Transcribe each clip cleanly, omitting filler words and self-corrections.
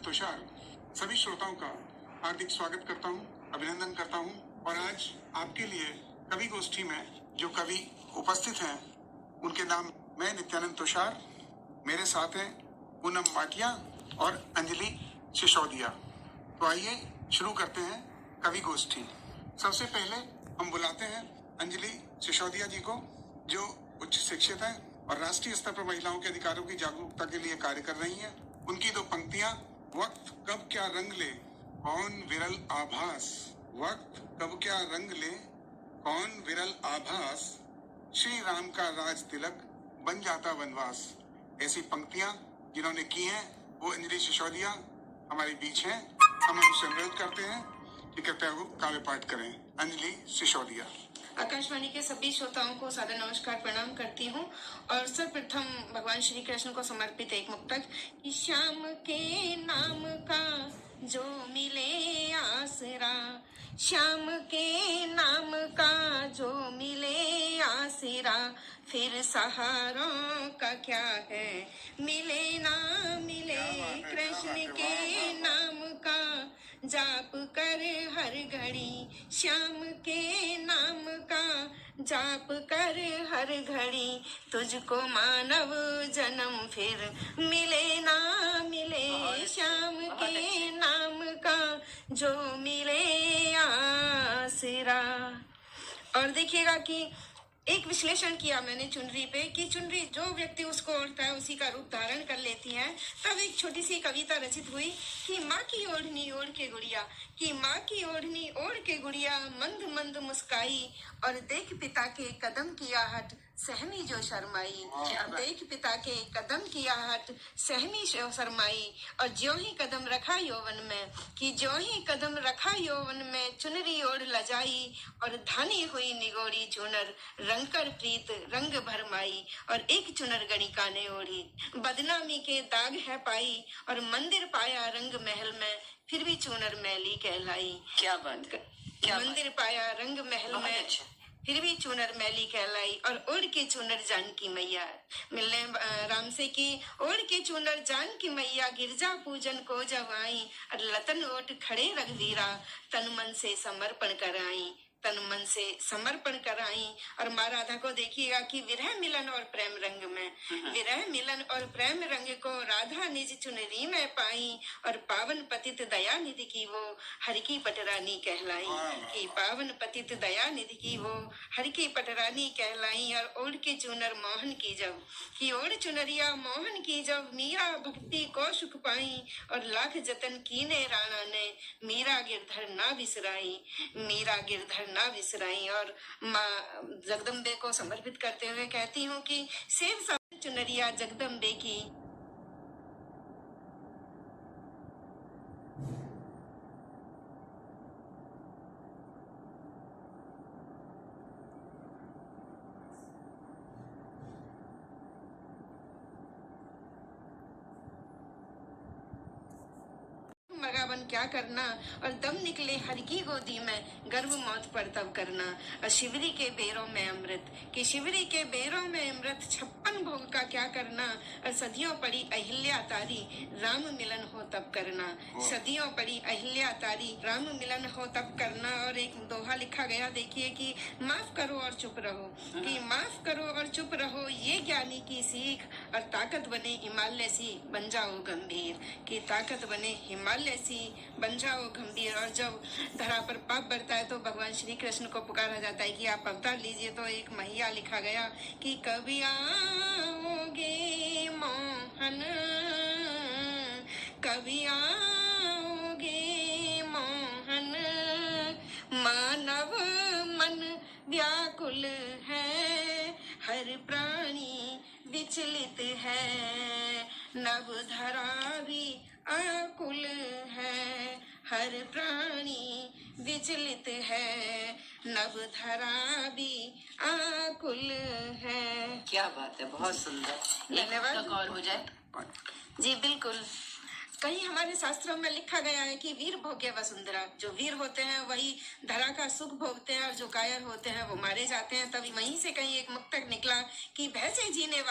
तुषार सभी श्रोताओं का हार्दिक स्वागत करता हूं, अभिनंदन करता हूं। और आज आपके लिए कवि गोष्ठी में जो कवि उपस्थित हैं उनके नाम मैं नित्यानंद तुषार, मेरे साथ हैं पूनम माटिया और अंजलि सिसोदिया। तो आइए शुरू करते हैं कवि गोष्ठी। सबसे पहले हम बुलाते हैं अंजलि सिसोदिया जी को, जो उच्च शिक्षित हैं और राष्ट्रीय स्तर पर महिलाओं के अधिकारों की जागरूकता के लिए कार्य कर रही हैं। उनकी दो पंक्तियां, वक्त कब क्या रंग ले कौन विरल आभास, वक्त कब क्या रंग ले कौन विरल आभास, श्री राम का राज तिलक बन जाता वनवास। ऐसी पंक्तियां जिन्होंने की हैं वो अंजलि सिसोदिया हमारे बीच हैं। हम उनसे अनुरोध करते हैं कि कृपया वो काव्य पाठ करें। अंजलि सिसोदिया। आकाशवाणी के सभी श्रोताओं को सादर नमस्कार प्रणाम करती हूँ और सर्वप्रथम भगवान श्री कृष्ण को समर्पित एक मुक्तक कि श्याम के नाम का जो मिले आसरा, श्याम के नाम का जो मिले आसरा, फिर सहारों का क्या है मिले ना मिले। कृष्ण के नाम का जाप कर हर घड़ी, श्याम के नाम का जाप कर हर घड़ी, तुझको मानव जन्म फिर मिले ना मिले। श्याम के नाम का जो मिले आसरा। और देखिएगा कि एक विश्लेषण किया मैंने चुनरी पे कि चुनरी जो व्यक्ति उसको ओढ़ता है उसी का रूप धारण कर लेती है। तब एक छोटी सी कविता रचित हुई कि माँ की ओढ़नी ओढ़ के गुड़िया, कि माँ की ओढ़नी ओढ़ के गुड़िया मंद मंद मुस्काई, और देख पिता के कदम की आहट सहमी जो शर्माई, देख पिता के कदम की आहट सहमी जो शर्माई। और ज्यों ही कदम रखा यौवन में, कि ज्यों ही कदम रखा यौवन में, चुनरी ओढ़ लजाई और धानी हुई निगोरी चुनर, रंग कर प्रीत रंग भरमाई। और एक चुनर गणिका ने ओढ़ी, बदनामी के दाग है पाई, और मंदिर पाया रंग महल में, फिर भी चुनर मैली कहलाई। क्या बात, क्या मंदिर पाया रंग महल में, अच्छा। फिर भी चुनर मैली कहलाई। और ओढ़ के चुनर जानकी मैया मिलने राम से की, ओढ़ के चुनर जानकी मैया गिरजा पूजन को जब आई, और लतन ओट खड़े रघुवीरा तन मन से समर्पण कराई, तन मन से समर्पण कराई। और माँ राधा को देखिएगा कि विरह मिलन और प्रेम रंग में, विरह मिलन और प्रेम रंग को राधा निज चुनरी में पाई, और पावन पतित दया निधि की वो हर की पटरानी कहलाई, कि पावन पतित दया निधि की वो हर की पटरानी कहलाई। और ओढ़ के चुनर मोहन की जब, कि ओढ़ चुनरिया मोहन की जब, मीरा भक्ति को सुख पाई, और लाख जतन कीने राणा ने, मीरा गिरधर ना बिसराई, मीरा गिरधर ना विसराई। और माँ जगदम्बे को समर्पित करते हुए कहती हूँ कि सेव सब चुनरिया जगदम्बे की। मगावन क्या करना, और दम निकले हर की गोदी में, गर्भ मौत पर तब करना। और शिवरी के बेरों में अमृत, कि शिवरी के बेरों में अमृत 56 भोग का क्या करना। और सदियों पड़ी अहिल्या तारी, राम मिलन हो तब करना, सदियों पड़ी अहिल्या तारी, राम मिलन हो तब करना। और एक दोहा लिखा गया देखिए कि माफ करो और चुप रहो, कि माफ करो और चुप रहो ये ज्ञानी की सीख, और ताकत बने हिमालय सी बन जाओ गंभीर, कि ताकत बने हिमालय सी बन जाओ गंभीर। और जब धरा पर पाप बढ़ता है तो भगवान श्री कृष्ण को पुकारा जाता है कि आप अवतार लीजिए। तो एक महिया लिखा गया कि कभी आओगे मोहन, कभी आओगे मोहन, मानव मन व्याकुल है, हर प्राणी विचलित है, नभ धरा भी आकुल है, हर प्राणी विचलित है, नभ धरा भी आकुल है। क्या बात है, बहुत सुंदर। धन्यवाद। एक और हो जाए जी बिल्कुल। कहीं हमारे शास्त्रों में लिखा गया है कि वीर भोग्य वसुंधरा, जो वीर होते हैं वही धरा का सुख भोगते हैं और जो कायर होते हैं वो मारे जाते हैं। तभी वहीं से कहीं एक मुक्तक निकला कि भैंसे जीने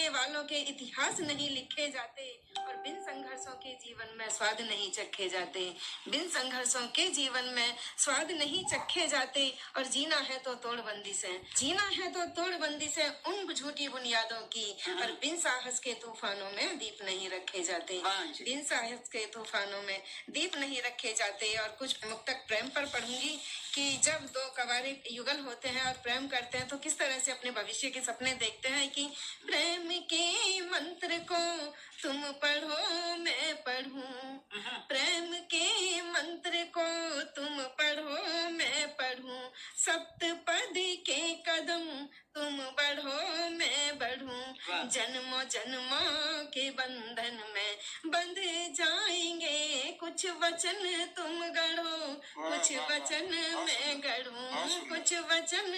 वालों के इतिहास नहीं लिखे जाते और बिन संघर्षों के जीवन में स्वाद नहीं चखे जाते। बिन संघर्षों के जीवन में स्वाद नहीं चखे जाते और जीना है तो तोड़बंदी से उन झूठी बुनियादों की और बिन साहस के तूफानों में दीप नहीं रखे जाते। बिन साहस के तूफानों में दीप नहीं रखे जाते। और कुछ मुक्तक प्रेम पर पढ़ूंगी कि जब दो कवारे युगल होते हैं और प्रेम करते हैं तो किस तरह से अपने भविष्य के सपने देखते हैं कि प्रेम के मंत्र को तुम पढ़ो मैं पढ़ूं, प्रेम के मंत्र को तुम पढ़ो मैं पढ़ूं, सप्तपद के कदम तुम बढ़ो मैं बढ़ूं, जन्मों जन्मों के बंधन में बंध जाएंगे, कुछ वचन तुम गढ़ो, कुछ वचन मैं गढ़ूं, कुछ वचन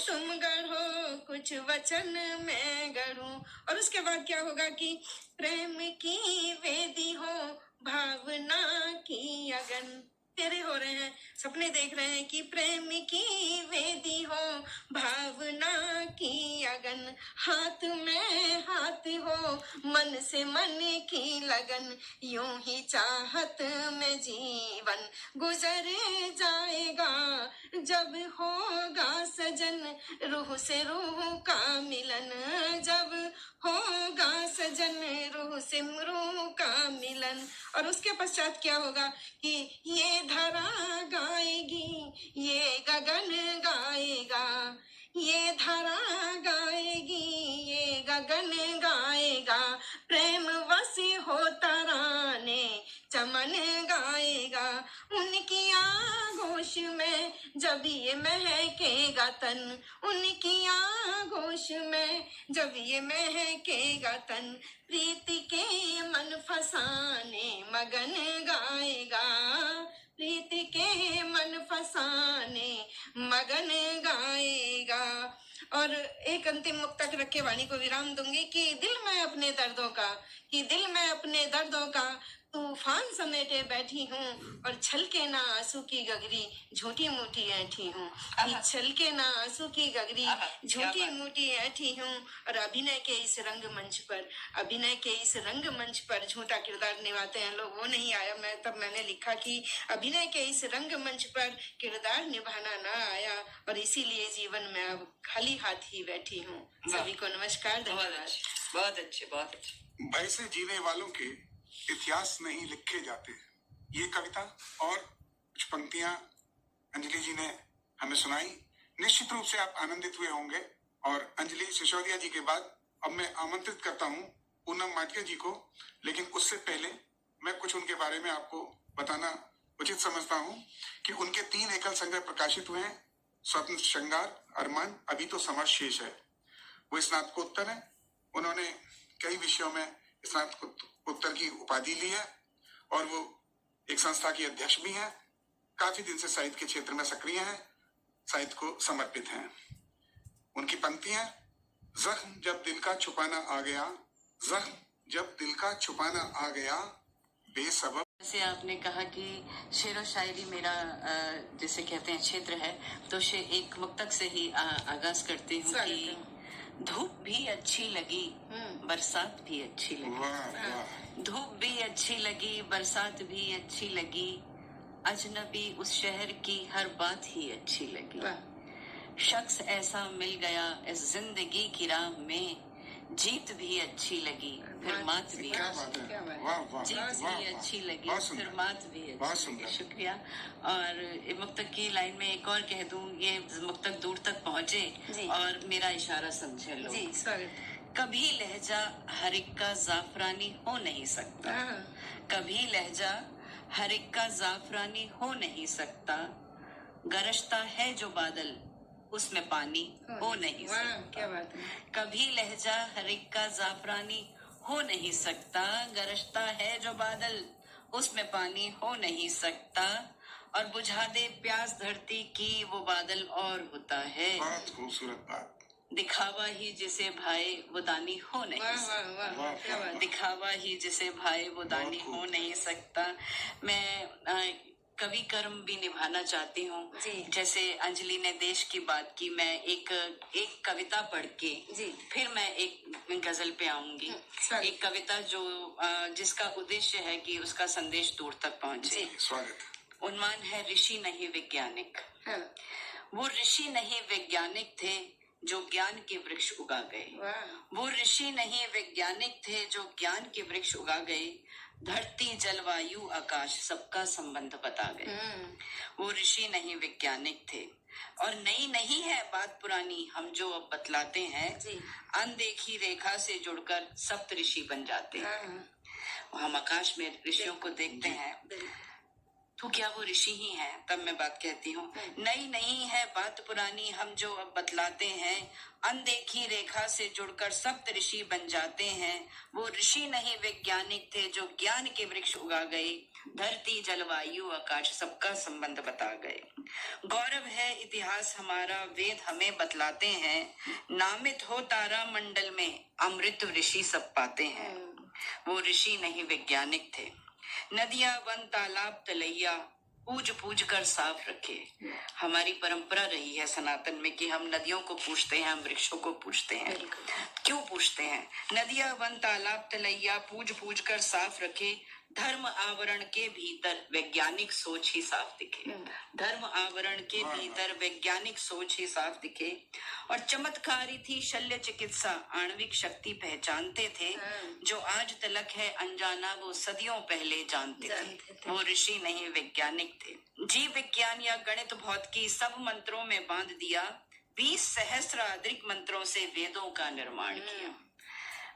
तुम गढ़ो, कुछ वचन मैं गढ़ूं। और उसके बाद क्या होगा कि प्रेम की वेदी हो भावना की अगन, तेरे हो रहे हैं, सपने देख रहे हैं कि प्रेम की वेदी हो भावना की अगन, हाथ में हाथ हो मन से मन की लगन, यूं ही चाहत में जीवन गुजर जाएगा, जब होगा सजन रूह से रूह का मिलन, जब होगा सजन रूह से रूह का मिलन। और उसके पश्चात क्या होगा कि ये धरा गाएगी, ये गगन गाएगा, ये धरा गाएगी, ये गगन गाएगा, प्रेम वश हो तराने चमन गाएगा, उनकी आगोश में जब ये महकेगा तन, उनकी आगोश में जब ये महकेगा तन, प्रीति के मन फसाने मगन गाएगा, प्रीति के मन फसाने मगन गाएगा। और एक अंतिम मुक्तक रख के वाणी को विराम दूंगी कि दिल में अपने दर्दों का तूफान समेटे बैठी हूँ और छलके ना आंसू की गगरी झूठी मूठी ऐठी हूँ, कि छलके ना आंसू की गगरी झूठी मूठी ऐठी हूँ। और अभिनय के इस रंगमंच पर झूठा किरदार निभाते हैं लोग, वो नहीं आया। मैंने लिखा कि अभिनय के इस रंगमंच पर किरदार निभाना ना आया और इसीलिए जीवन में अब खाली हाथ ही बैठी हूँ। सभी को नमस्कार, धन्यवाद। बहुत अच्छे। भय से जीने वालों के इतिहास नहीं लिखे जाते, ये कविता और कुछ पंक्तियां अंजलि जी ने हमें सुनाई। निश्चित रूप से आप आनंदित हुए होंगे। और अंजलि सिसोदिया जी के बाद अब मैं आमंत्रित करता हूं पूनम माटिया जी को, लेकिन उससे पहले मैं कुछ उनके बारे में आपको बताना उचित समझता हूं कि उनके 3 एकल संग्रह प्रकाशित हुए हैं। स्वतंत्र श्रृंगार, अरमान, अभी तो समर शेष है। वो स्नातकोत्तर है, उन्होंने कई विषयों में स्नातकोत्तर की उपाधि ली है और वो एक संस्था की अध्यक्ष भी हैं। काफी दिन से साहित्य के क्षेत्र में सक्रिय हैं, साहित्य को समर्पित हैं। उनकी पंक्तियां, जख्म जब दिल का छुपाना आ गया, जख्म जब दिल का छुपाना आ गया, बेसबब। जैसे आपने कहा कि शेर व शायरी मेरा जैसे कहते हैं क्षेत्र है, तो एक मुक्तक से ही आगाज करती हूँ कि धूप भी अच्छी लगी, बरसात भी अच्छी लगी, धूप भी अच्छी लगी, बरसात भी अच्छी लगी, अजनबी उस शहर की हर बात ही अच्छी लगी, शख्स ऐसा मिल गया इस जिंदगी की राह में, जीत भी अच्छी लगी फिर मात भी अच्छी लगी, फिर मात भी अच्छी लगी। शुक्रिया। और मुक्तक की लाइन में एक और कह दूं, ये मुक्तक दूर तक पहुंचे और मेरा इशारा समझे लो। कभी लहजा हर एक का जाफरानी हो नहीं सकता, कभी लहजा हर एक का जाफरानी हो नहीं सकता, गरजता है जो बादल उसमें पानी हो नहीं सकता। क्या बात है। कभी लहजा हर एक का जाफरानी हो नहीं सकता, गरजता है जो बादल उसमें पानी हो नहीं सकता, और बुझा दे प्यास धरती की वो बादल और होता है। बहुत खूबसूरत बात। दिखावा ही जिसे भाए वो दानी हो नहीं वाह सकता। वाह वाह, क्या बात है। दिखावा ही जिसे भाए वो दानी हो नहीं सकता। मैं कवि कर्म भी निभाना चाहती हूँ। जी। जैसे अंजलि ने देश की बात की, मैं एक कविता पढ़ के जी। फिर मैं एक गजल पे आऊंगी। स्वागत। एक कविता जो जिसका उद्देश्य है कि उसका संदेश दूर तक पहुंचे। जी। स्वागत। उन्माद है ऋषि नहीं वैज्ञानिक। हाँ। वो ऋषि नहीं वैज्ञानिक थे जो ज्ञान के वृक्ष उगा गए। वाह। वो ऋषि नहीं वैज्ञानिक थे जो ज्ञान के वृक्ष उगा गए। धरती जलवायु आकाश सबका संबंध बता गए। वो ऋषि नहीं वैज्ञानिक थे। और नई नहीं है बात पुरानी हम जो अब बतलाते हैं। जी। अनदेखी रेखा से जुड़कर सप्त ऋषि बन जाते हैं। हाँ। हम आकाश में ऋषियों को देखते हैं तो क्या वो ऋषि ही हैं? तब मैं बात कहती हूँ, नई नहीं है बात पुरानी हम जो अब बतलाते हैं। अनदेखी रेखा से जुड़कर सप्त ऋषि बन जाते हैं। वो ऋषि नहीं वैज्ञानिक थे जो ज्ञान के वृक्ष उगा गए। धरती जलवायु आकाश सबका संबंध बता गए। गौरव है इतिहास हमारा वेद हमें बतलाते हैं। नामित हो तारा मंडल में अमृत ऋषि सब पाते हैं। वो ऋषि नहीं वैज्ञानिक थे। नदियां वन तालाब तलैया पूज पूज कर साफ रखे। हमारी परंपरा रही है सनातन में कि हम नदियों को पूजते हैं, हम वृक्षों को पूजते हैं। क्यों पूजते हैं? नदियां वन तालाब तलैया पूज पूज कर साफ रखे। धर्म आवरण के भीतर वैज्ञानिक सोच ही साफ दिखे। धर्म आवरण के भीतर वैज्ञानिक सोच ही साफ दिखे। और चमत्कारी थी शल्य चिकित्सा आणविक शक्ति पहचानते थे। जो आज तलक है अनजाना वो सदियों पहले जानते थे। वो ऋषि नहीं वैज्ञानिक थे। जीव विज्ञान या गणित भौतिकी सब मंत्रों में बांध दिया। 20 सहस्राधिक मंत्रों से वेदों का निर्माण किया।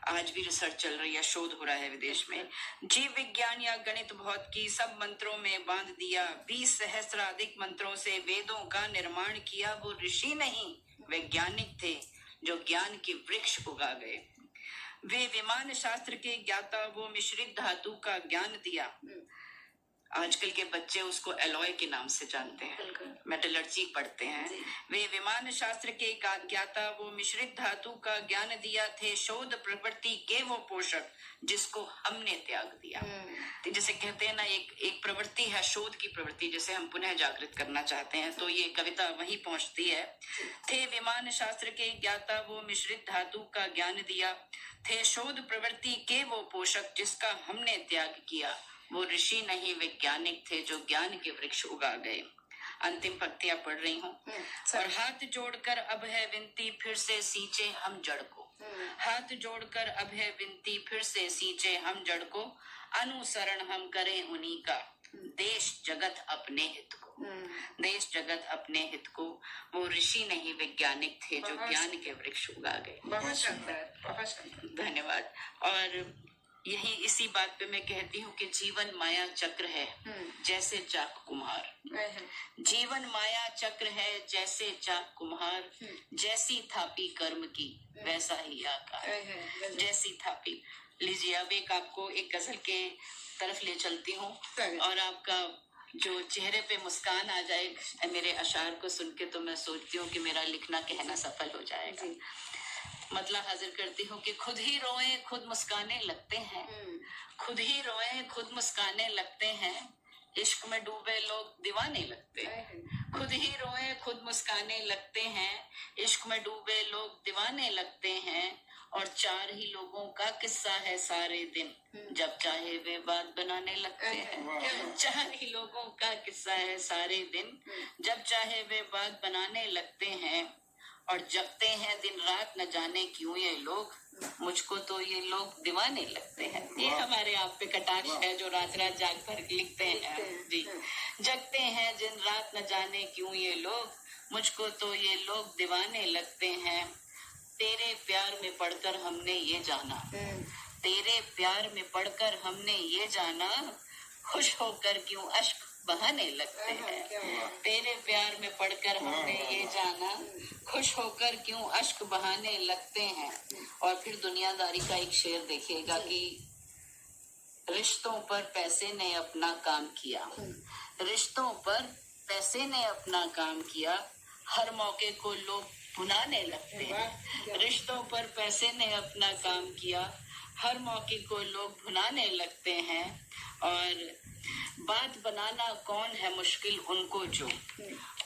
आज भी रिसर्च चल रही है, शोध हो रहा है विदेश में। जीव विज्ञान या गणित भौतिकी सब मंत्रों में बांध दिया। 20 सहस्राधिक मंत्रों से वेदों का निर्माण किया। वो ऋषि नहीं वैज्ञानिक थे जो ज्ञान के वृक्ष उगा गए। वे विमान शास्त्र के ज्ञाता, वो मिश्रित धातु का ज्ञान दिया। आजकल के बच्चे उसको एलॉय के नाम से जानते हैं, मेटलर्जी पढ़ते हैं। वे विमान शास्त्र के ज्ञाता, वो मिश्रित धातु का ज्ञान दिया थे। शोध प्रवृत्ति के वो पोषक जिसको हमने त्याग दिया। तो जैसे कहते हैं ना, एक प्रवृत्ति है शोध की प्रवृत्ति, जैसे हम पुनः जागृत करना चाहते हैं, तो ये कविता वहीं पहुंचती है। थे विमान शास्त्र के ज्ञाता, वो मिश्रित धातु का ज्ञान दिया। थे शोध प्रवृत्ति के वो पोषक जिसका हमने त्याग किया। वो ऋषि नहीं वैज्ञानिक थे जो ज्ञान के वृक्ष उगा गए। अंतिम पंक्तियां पढ़ रही हूँ। और हाथ जोड़कर अब है विनती फिर से सींचे हम जड़ को। हाथ जोड़कर अब है विनती फिर से सींचे हम जड़ को। अनुसरण हम करें उन्हीं का देश जगत अपने हित को। देश जगत अपने हित को। वो ऋषि नहीं वैज्ञानिक थे जो ज्ञान के वृक्ष उगा गए। बहुत शानदार, बहुत शानदार। धन्यवाद। और यही इसी बात पे मैं कहती हूँ कि जीवन माया चक्र है जैसे चाक कुम्हार। जीवन माया चक्र है जैसे चाक कुम्हार। जैसी थापी कर्म की वैसा ही आकार। जैसी थापी। लीजिए अब आपको एक गजल के तरफ ले चलती हूँ और आपका जो चेहरे पे मुस्कान आ जाए मेरे अशार को सुन के, तो मैं सोचती हूँ कि मेरा लिखना कहना सफल हो जाएगा। मतलब हाजिर करती हूँ कि खुद ही रोए खुद मुस्काने लगते हैं। खुद ही रोए खुद मुस्काने लगते हैं। इश्क में डूबे लोग दीवाने लगते हैं। खुद ही रोए खुद मुस्काने लगते हैं। इश्क में डूबे लोग दीवाने लगते हैं। और 4 ही लोगों का किस्सा है सारे दिन, जब चाहे वे बात बनाने लगते हैं। 4 ही लोगों का किस्सा है सारे दिन, जब चाहे वे बात बनाने लगते हैं। और जगते हैं दिन रात न जाने क्यों ये लोग, मुझको तो ये लोग दीवाने लगते हैं। ये हमारे आप पे कटाक्ष है जो रात रात जाग कर लिखते हैं जी। जगते हैं दिन रात न जाने क्यों ये लोग, मुझको तो ये लोग दीवाने लगते हैं। तेरे प्यार में पढ़कर हमने ये जाना, तेरे प्यार में पढ़कर हमने ये जाना, खुश होकर क्यों अश्क बहाने लगते हैं। तेरे प्यार में पढ़कर हमने ये जाना, खुश होकर क्यों अश्क बहाने लगते हैं। और फिर दुनियादारी का एक शेर देखिएगा कि रिश्तों पर पैसे ने अपना काम किया। रिश्तों पर पैसे ने अपना काम किया। हर मौके को लोग भुनाने लगते हैं। रिश्तों पर पैसे ने अपना काम किया, हर मौके को लोग भुनाने लगते हैं। और बात बनाना कौन है मुश्किल उनको जो,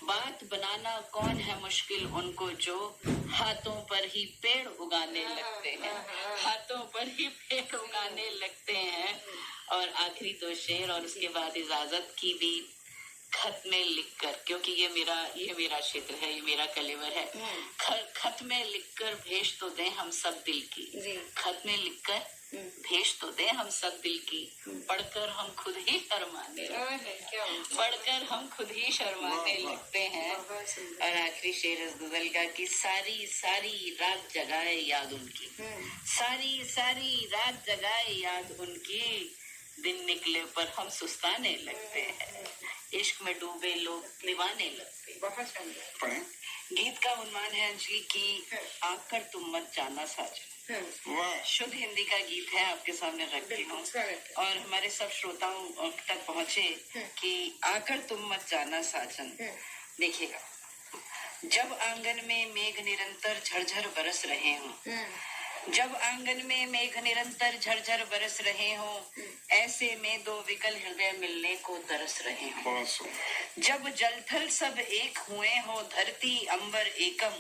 बात बनाना कौन है मुश्किल उनको जो हाथों पर ही पेड़ उगाने लगते हैं, हाथों पर ही पेड़ उगाने लगते हैं। और आखिरी दो शेर और उसके बाद इजाजत की भी। खत में लिखकर, क्योंकि ये मेरा क्षेत्र है, ये मेरा कलेवर है। खत में लिखकर भेज तो दें हम सब दिल की, खत में लिखकर भेज तो दें हम सब दिल की, पढ़कर हम खुद ही शर्माने, पढ़कर हम खुद ही शर्माने लगते हैं। और आखिरी शेर इस गजल का कि सारी सारी रात जगाए याद उनकी, सारी सारी रात जगाए याद उनकी, दिन निकले पर हम सुस्ताने लगते हैं, इश्क में डूबे लोग दीवाने लगते हैं। बहुत सुंदर पढ़ें। गीत का उन्वान है अंजलि की आकर तुम मत जाना साजन। वाह, शुद्ध हिंदी का गीत है, आपके सामने रखती हूँ और हमारे सब श्रोताओं तक पहुँचे कि आकर तुम मत जाना साजन। देखिएगा, जब आंगन में मेघ निरंतर झरझर बरस रहे हों, जब आंगन में मेघ निरंतर झरझर बरस रहे हों, ऐसे में दो विकल हृदय मिलने को तरस रहे हों, बहुत सुंदर। जब जलथल सब एक हुए हो, धरती अंबर एकम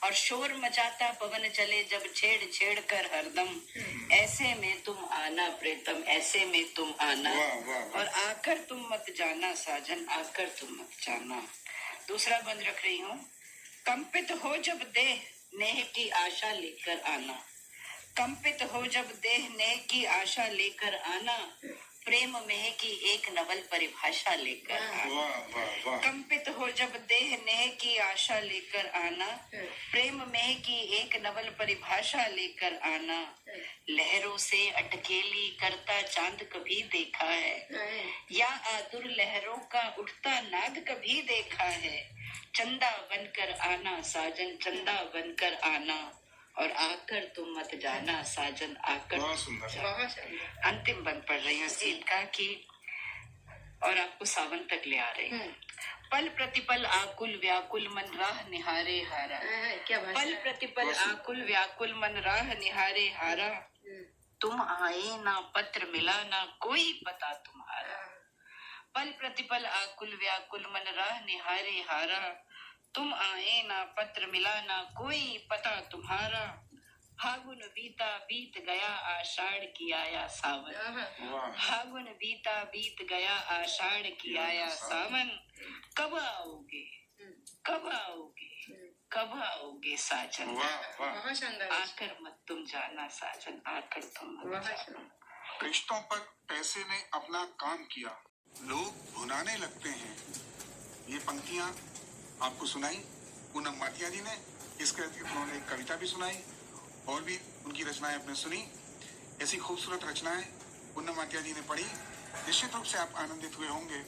और शोर मचाता पवन चले जब छेड़ छेड़ कर हरदम, ऐसे में तुम आना प्रीतम, ऐसे में तुम आना, वाह, वाह, वाह। और आकर तुम मत जाना साजन, आकर तुम मत जाना। दूसरा बंद रख रही हूँ, कंपित हो जब देह नेह की आशा लेकर आना, कंपित हो जब देह नेह की आशा लेकर आना, प्रेम में की एक नवल परिभाषा लेकर आना। वाह, वाह, वाह। कंपित हो जब देह नेह की आशा लेकर आना, प्रेम में की एक नवल परिभाषा लेकर आना, लहरों से अटकेली करता चांद कभी देखा है, या आतुर लहरों का उठता नाद कभी देखा है, चंदा बनकर आना साजन, चंदा बनकर आना, और आकर तुम मत जाना साजन, आकर बहुत सुंदर। बहुत सुंदर। अंतिम बंद पढ़ रही हूँ इस गीत का कि, और आपको सावन तक ले आ रही हूँ। पल प्रतिपल आकुल व्याकुल मन राह निहारे हारा, क्या भाषा पल है। प्रतिपल आकुल व्याकुल मन राह निहारे हारा, तुम आए ना पत्र मिला ना कोई पता तुम्हारा, पल प्रतिपल आकुल व्याकुल मन राह निहारे हारा, तुम आए ना पत्र मिला ना कोई पता तुम्हारा, फागुन बीता बीत गया आषाढ़ की आया सावन, वाह, फागुन बीता बीत गया आषाढ़ की आया सावन, कब आओगे, कब आओगे, कब आओगे साजन, वाह, वाह। बहुत सुंदर। आकर मत तुम जाना साजन, आकर तुम मत बहुत जाना। सुंदर। रिश्तों पर पैसे ने अपना काम किया, लोग भुनाने लगते हैं। ये पंक्तियां आपको सुनाई पूनम माटिया जी ने। इसके अतिरिक्त उन्होंने एक कविता भी सुनाई और भी उनकी रचनाएं आपने सुनी। ऐसी खूबसूरत रचनाएं पूनम माटिया जी ने पढ़ी। निश्चित रूप से आप आनंदित हुए होंगे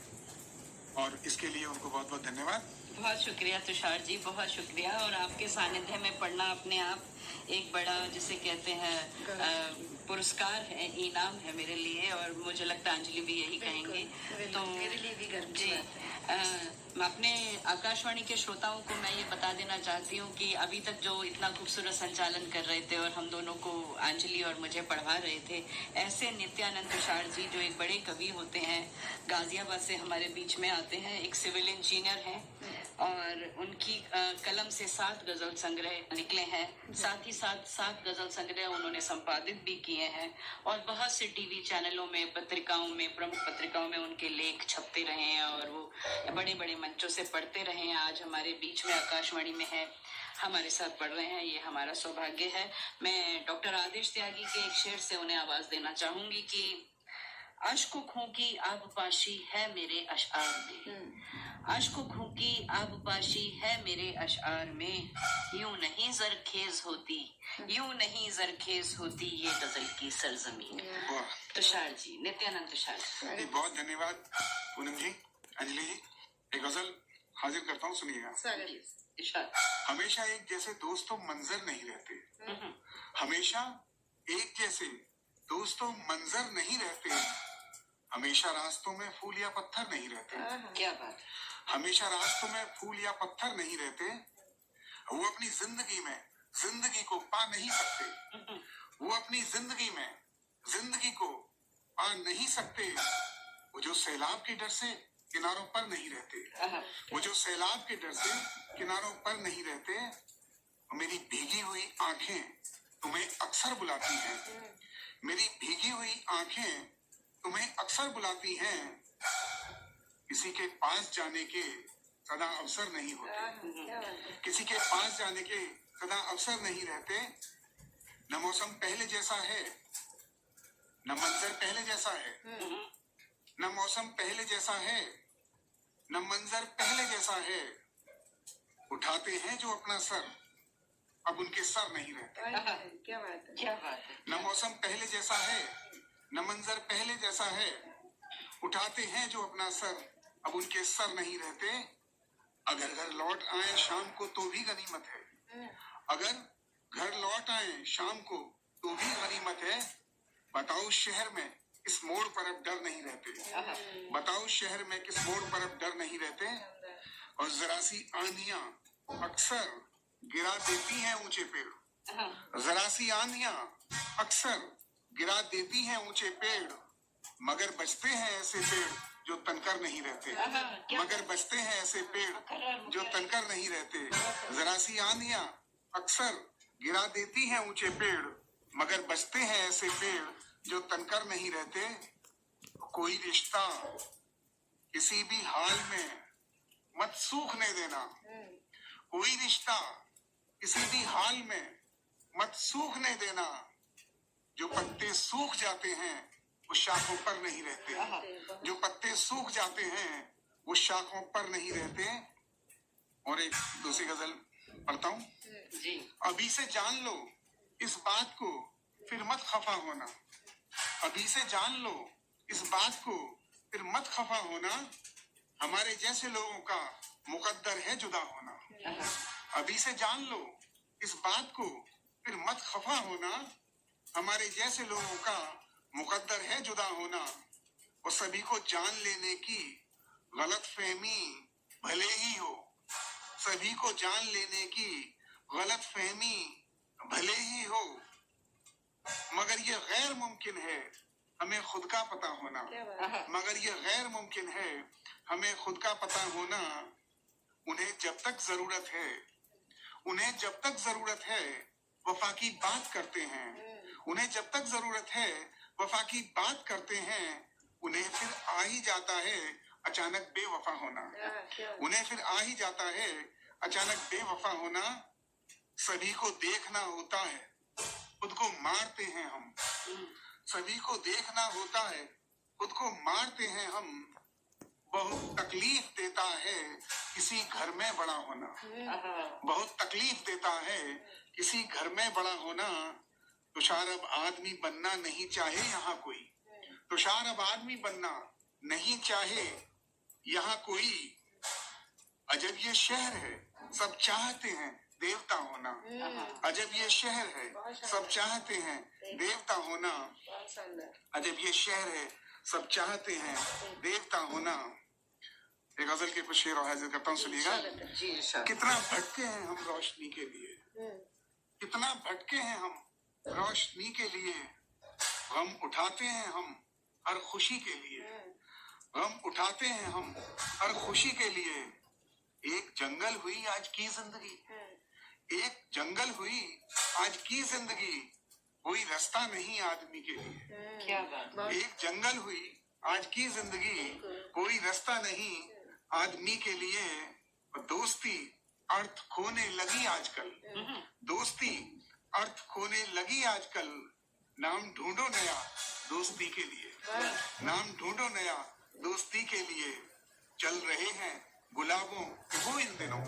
और इसके लिए उनको बहुत बहुत धन्यवाद। बहुत शुक्रिया तुषार जी, बहुत शुक्रिया। और आपके सानिध्य में पढ़ना अपने आप एक बड़ा, जिसे कहते हैं, पुरस्कार है, इनाम है मेरे लिए, और मुझे लगता है अंजलि भी यही कहेंगे। तो मेरे लिए भी गर्व की जी, बात है। मैं अपने आकाशवाणी के श्रोताओं को मैं ये बता देना चाहती हूँ कि अभी तक जो इतना खूबसूरत संचालन कर रहे थे और हम दोनों को, अंजलि और मुझे पढ़वा रहे थे, ऐसे नित्यानंद तुषार जी जो एक बड़े कवि होते हैं, गाजियाबाद से हमारे बीच में आते हैं, एक सिविल इंजीनियर हैं और उनकी कलम से 7 गजल संग्रह निकले हैं। साथ ही साथ 7 गजल संग्रह उन्होंने संपादित भी किए हैं और बहुत से टीवी चैनलों में, पत्रिकाओं में, प्रमुख पत्रिकाओं में उनके लेख छपते रहे हैं और वो बड़े बड़े मंचों से पढ़ते रहे हैं। आज हमारे बीच में आकाशवाणी में है, हमारे साथ पढ़ रहे हैं, ये हमारा सौभाग्य है। मैं डॉक्टर आदेश त्यागी के एक शेर से उन्हें आवाज देना चाहूंगी कि अश्को खूं की आबपाशी है मेरे अशआर में, अश्को खूं की आबपाशी है मेरे अशआर में, यूं नहीं जरखेज होती, यूं नहीं जरखेज होती ये गजल की सरजमीन। वाह, तुषार जी, नित्यानंद तुषार जी। बहुत धन्यवाद पूनम जी। अंजलि जी, एक गजल हाजिर करता हूँ, सुनिएगा। तुषार। हमेशा एक जैसे दोस्तों मंजर नहीं रहते, हमेशा एक जैसे दोस्तों मंजर नहीं रहते, हमेशा रास्तों में फूल या पत्थर नहीं रहते, क्या बात। हमेशा रास्तों में फूल या पत्थर नहीं रहते, वो अपनी जिंदगी में जिंदगी को पा नहीं सकते। वो अपनी जिंदगी में जिंदगी को पा नहीं सकते। वो जो सैलाब के डर से किनारों पर नहीं रहते, वो जो सैलाब के डर से किनारों पर नहीं रहते। मेरी भीगी हुई आंखें तुम्हें अक्सर बुलाती हैं, मेरी भीगी हुई आंखें तुम्हें अक्सर बुलाती हैं। किसी के पास जाने के सदा अवसर नहीं होते, किसी के पास जाने के सदा अवसर नहीं रहते। न मौसम पहले जैसा है, न मंजर पहले जैसा है, न मौसम पहले जैसा है, न मंजर पहले जैसा है। उठाते हैं जो अपना सर, अब उनके सर नहीं रहते। क्या बात है, क्या बात है। न मौसम पहले जैसा है, न मंजर पहले जैसा है। उठाते हैं जो अपना सर, अब उनके सर नहीं रहते। अगर घर लौट आए शाम को तो भी गनीमत है, अगर घर लौट आए शाम को तो भी गनीमत है। बताओ शहर में इस मोड़ पर अब डर नहीं रहते, बताओ शहर में किस मोड़ पर अब डर नहीं रहते। और जरा सी आंधियां अक्सर गिरा देती हैं ऊंचे पेड़, जरा सी आंधियां अक्सर गिरा देती हैं ऊंचे पेड़। मगर बचते हैं ऐसे पेड़ जो तनकर नहीं रहते, मगर बचते हैं ऐसे पेड़ जो तनकर नहीं रहते। जरा सी आंधियां अक्सर गिरा देती हैं ऊंचे पेड़, मगर बचते हैं ऐसे पेड़ जो तनकर नहीं रहते। कोई रिश्ता किसी भी हाल में मत सूखने देना, कोई रिश्ता किसी भी हाल में मत सूखने देना। जो पत्ते सूख जाते हैं वो शाखों पर नहीं रहते, जो पत्ते सूख जाते हैं वो शाखों पर नहीं रहते। और एक दूसरी गजल पढ़ता हूँ। अभी से जान लो इस बात को फिर मत खफा होना, अभी से जान लो इस बात को फिर मत खफा होना। हमारे जैसे लोगों का मुकद्दर है जुदा होना, अभी से जान लो इस बात को फिर मत खफा होना। हमारे जैसे लोगों का मुकद्दर है जुदा होना। और सभी को जान लेने की गलत फहमी भले ही हो, सभी को जान लेने की गलत फहमी भले ही हो, मगर ये गैर मुमकिन है हमें खुद का पता होना, मगर ये गैर मुमकिन है हमें खुद का पता होना। उन्हें जब तक जरूरत है, उन्हें जब तक जरूरत है वफा की बात करते हैं, उन्हें जब तक जरूरत है वफा की बात करते हैं। उन्हें फिर आ ही जाता है अचानक बेवफा होना, उन्हें फिर आ ही जाता है अचानक बेवफा होना। सभी को देखना होता है खुद को मारते हैं हम, सभी को देखना होता है खुद को मारते हैं हम। बहुत तकलीफ देता है किसी घर में बड़ा होना, बहुत तकलीफ देता है किसी घर में बड़ा होना। तुषार अब आदमी बनना नहीं चाहे यहाँ कोई, तुषार अब आदमी बनना नहीं चाहे यहाँ कोई। अजब ये शहर है सब चाहते हैं देवता होना, अजब ये शहर है सब चाहते हैं देवता होना, अजब ये शहर है सब चाहते हैं देवता होना। एक गजल के कुछ शेर और हाजिर करता हूँ, सुनिएगा। कितना भटके हैं हम रोशनी के लिए, कितना भटके हैं हम रोशनी के लिए। गम उठाते हैं हम हर खुशी के लिए, गम उठाते हैं हम हर खुशी के लिए। एक जंगल हुई आज की जिंदगी, एक जंगल हुई आज की जिंदगी, कोई रास्ता नहीं आदमी के लिए। क्या बात। एक जंगल हुई आज की जिंदगी, कोई रास्ता नहीं आदमी के लिए। दोस्ती अर्थ खोने लगी आजकल, दोस्ती अर्थ खोने लगी आजकल। नाम ढूंढो नया दोस्ती के लिए, नाम ढूंढो नया दोस्ती के लिए। चल रहे हैं गुलाबों पे वो इन दिनों,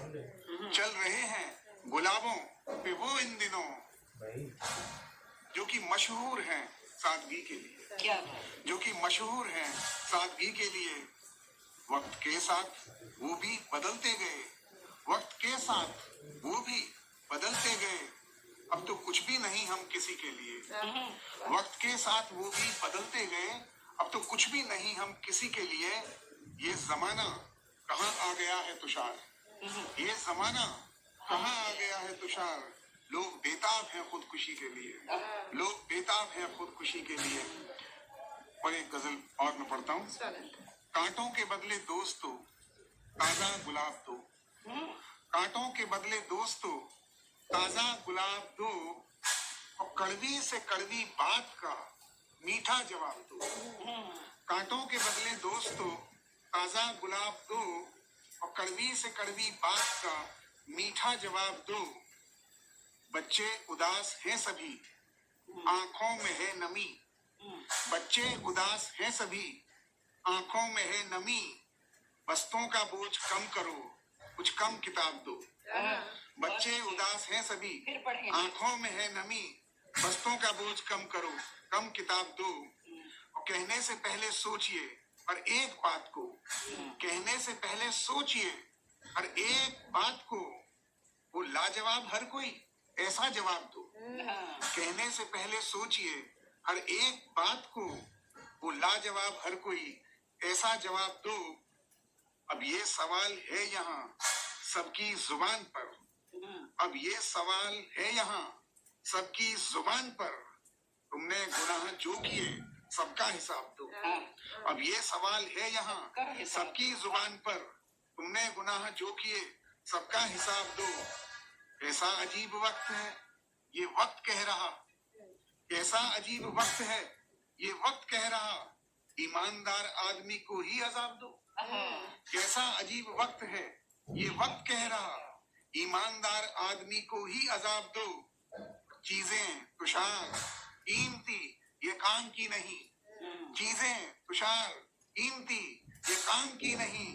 चल रहे हैं गुलाबों पे वो इन दिनों, जो कि मशहूर हैं सादगी के लिए, क्या जो कि मशहूर हैं सादगी के लिए। वक्त के साथ वो भी बदलते गए, वक्त के साथ वो भी बदलते गए। अब तो कुछ भी नहीं हम किसी के लिए, वक्त के साथ वो भी बदलते गए। अब तो कुछ भी नहीं हम किसी के लिए। ये जमाना कहाँ आ गया है तुषार, ये जमाना कहाँ आ गया है तुषार, लोग बेताब हैं खुदकुशी के लिए, लोग बेताब हैं खुदकुशी के लिए। और एक गजल और मैं पढ़ता हूँ। कांटों के बदले दोस्तों ताजा गुलाब दो, कांटों के बदले दोस्तों ताजा गुलाब दो, और कड़वी से कड़वी बात का मीठा जवाब दो। कांटों के बदले दोस्तों ताजा गुलाब दो, और कड़वी से कड़वी बात का मीठा जवाब दो। बच्चे उदास हैं सभी, आंखों में है नमी, बच्चे उदास हैं सभी, आंखों में है नमी। बस्तों का बोझ कम करो, कुछ कम किताब दो। बच्चे उदास हैं सभी, आंखों में है नमी, बस्तों का बोझ कम करो, कम किताब दो। और कहने से पहले सोचिए और एक बात को, कहने से पहले सोचिए और एक बात को, वो लाजवाब हर कोई ऐसा जवाब दो। कहने से पहले सोचिए हर एक बात को, वो लाजवाब हर कोई ऐसा जवाब दो। अब ये सवाल है यहाँ सबकी जुबान पर, अब ये सवाल है यहाँ सबकी जुबान पर, तुमने गुनाह जो किए सबका हिसाब दो। अब ये सवाल है यहाँ सबकी जुबान पर, तुमने गुनाह जो किए सबका हिसाब दो। ऐसा अजीब वक्त है ये वक्त कह रहा, ऐसा अजीब वक्त है ये वक्त कह रहा, ईमानदार आदमी को ही अजाब दो। कैसा अजीब वक्त है ये वक्त कह रहा, ईमानदार आदमी को ही अजाब दो। चीजें तुषार कीमती ये काम की नहीं, चीजें तुषार कीमती ये काम की नहीं,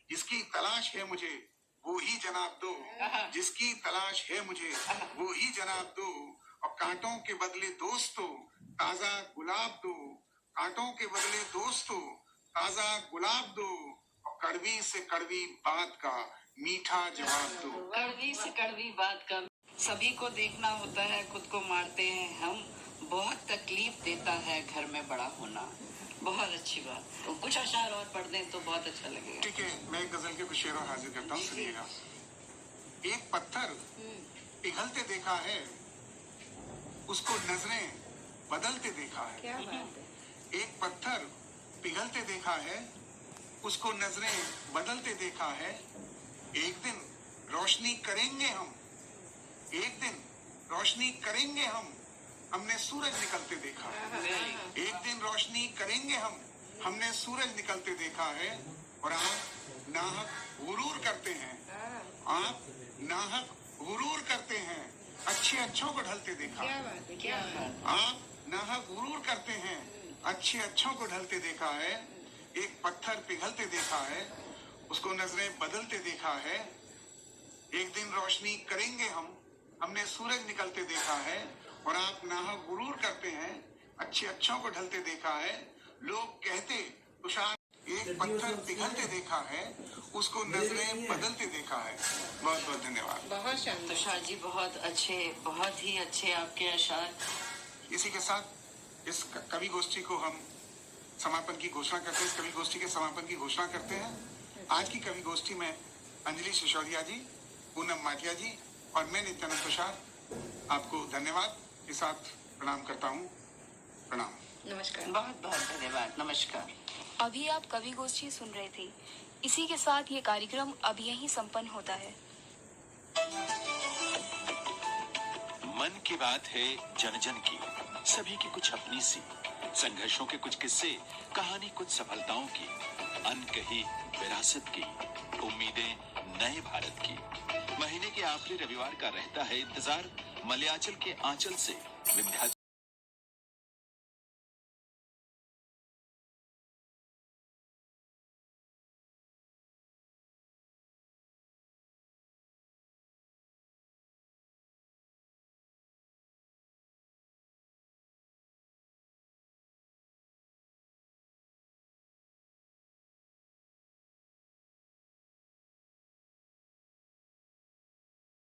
जिसकी तलाश है मुझे वो ही जनाब दो, जिसकी तलाश है मुझे वो ही जनाब दो। और कांटों के बदले दोस्तों ताजा गुलाब दो, कांटों के बदले दोस्तों ताजा गुलाब दो, और कड़वी से कड़वी बात का मीठा जवाब दो। कड़वी से कड़वी बात का सभी को देखना होता है, खुद को मारते हैं हम, बहुत तकलीफ देता है घर में बड़ा होना। बहुत अच्छी बात, तो कुछ अशार और पढ़ दें तो बहुत अच्छा लगेगा। ठीक है, मैं एक गजल के कुछ शेर और हाजिर करता हूँ, सुनिएगा। एक पत्थर पिघलते देखा है, उसको नजरें बदलते देखा है। क्या बात है। एक पत्थर पिघलते देखा है, उसको नजरें बदलते देखा है। एक दिन रोशनी करेंगे हम, एक दिन रोशनी करेंगे हम, हमने सूरज निकलते देखा है। एक दिन रोशनी करेंगे हम, हमने सूरज निकलते देखा है। और आप नाहक गुरूर करते हैं, आप नाहक गुरूर करते हैं, अच्छे अच्छों को ढलते देखा क्या है। बात है, क्या बात है। आप नाहक गुरूर करते हैं, अच्छे अच्छों को ढलते देखा है। एक पत्थर पिघलते देखा है, उसको नजरें बदलते देखा है। एक दिन रोशनी करेंगे हम, हमने सूरज निकलते देखा है। और आप नाहक गुरूर करते हैं, अच्छे अच्छों को ढलते देखा है। लोग कहते तुषार एक पत्थर पिघलते देखा है, उसको नजरें बदलते देखा है। बहुत बहुत धन्यवाद। बहुत शानदार। तुषार जी बहुत अच्छे, बहुत ही अच्छे आपके अशार। इसी के साथ इस कवि गोष्ठी को हम समापन की घोषणा करते हैं, इस कवि गोष्ठी के समापन की घोषणा करते हैं। आज की कवि गोष्ठी में अंजलि सिसोदिया जी, पूनम माटिया जी और मैं नित्यानंद तुषार आपको धन्यवाद के साथ प्रणाम करता हूँ। प्रणाम। नमस्कार। बहुत बहुत धन्यवाद, नमस्कार। अभी आप कवि गोष्ठी सुन रहे थे। इसी के साथ ये कार्यक्रम अब यहीं संपन्न होता है। मन की बात है जन जन की, सभी की कुछ अपनी सी, संघर्षों के कुछ किस्से, कहानी कुछ सफलताओं की, अनकही विरासत की, उम्मीदें नए भारत की। महीने के आखिरी रविवार का रहता है इंतजार मलयाचल के आंचल से विंध्याचल